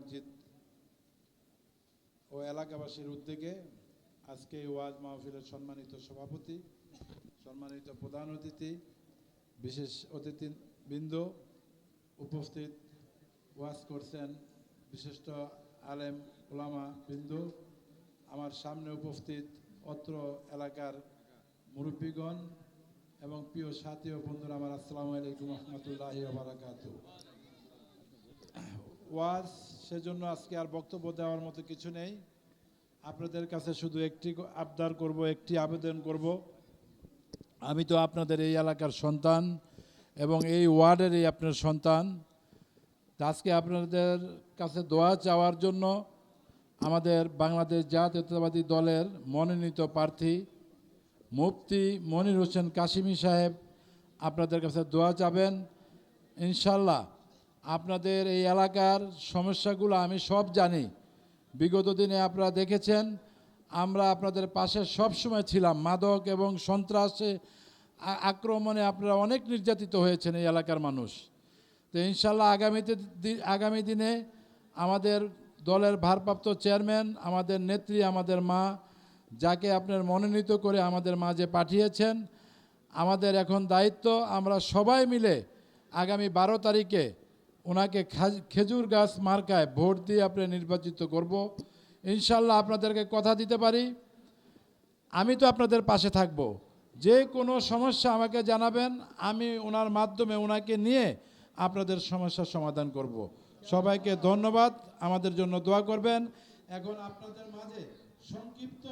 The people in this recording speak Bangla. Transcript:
মসজিদ ও এলাকাবাসীর উদ্যোগে আজকে ওয়াজ মাহফিলের সম্মানিত সভাপতি, সম্মানিত প্রধান অতিথি, বিশেষ অতিথিবৃন্দ উপস্থিত ওয়াজ করছেন, বিশিষ্ট আলেম ওলামা বিন্দু, আমার সামনে উপস্থিত অত্র এলাকার মুরব্বীগণ এবং প্রিয় সাথী ও বন্ধুরা আমার, আসসালামু আলাইকুম রহমতুল্লাহি ওয়া বারাকাতুহু। ওয়াজ সেজন্য আজকে আর বক্তব্য দেওয়ার মতো কিছু নেই। আপনাদের কাছে শুধু একটি আবদার করব, একটি আবেদন করব। আমি তো আপনাদের এই এলাকার সন্তান এবং এই ওয়ার্ডেরই আপনার সন্তান। আজকে আপনাদের কাছে দোয়া চাওয়ার জন্য আমাদের বাংলাদেশ জাতীয়তাবাদী দলের মনোনীত প্রার্থী মুফতি মনির হোসেন কাশিমি সাহেব আপনাদের কাছে দোয়া চাবেন। ইনশাল্লাহ আপনাদের এই এলাকার সমস্যাগুলো আমি সব জানি। বিগত দিনে আপনারা দেখেছেন আমরা আপনাদের পাশে সবসময় ছিলাম। মাদক এবং সন্ত্রাসে আক্রমণে আপনারা অনেক নির্যাতিত হয়েছেন এই এলাকার মানুষ। তো ইনশাল্লাহ আগামী দিনে আমাদের দলের ভারপ্রাপ্ত চেয়ারম্যান, আমাদের নেত্রী, আমাদের মা, যাকে আপনার মনোনীত করে আমাদের মাঝে পাঠিয়েছেন, আমাদের এখন দায়িত্ব আমরা সবাই মিলে আগামী 12 তারিখে ওনাকে খেজুর গাছ মার্কায় ভোট দিয়ে আপনি নির্বাচিত করব। ইনশাল্লাহ আপনাদেরকে কথা দিতে পারি, আমি তো আপনাদের পাশে থাকব। যে কোনো সমস্যা আমাকে জানাবেন, আমি ওনার মাধ্যমে ওনাকে নিয়ে আপনাদের সমস্যার সমাধান করব। সবাইকে ধন্যবাদ, আমাদের জন্য দোয়া করবেন। এখন আপনাদের মাঝে সংক্ষিপ্ত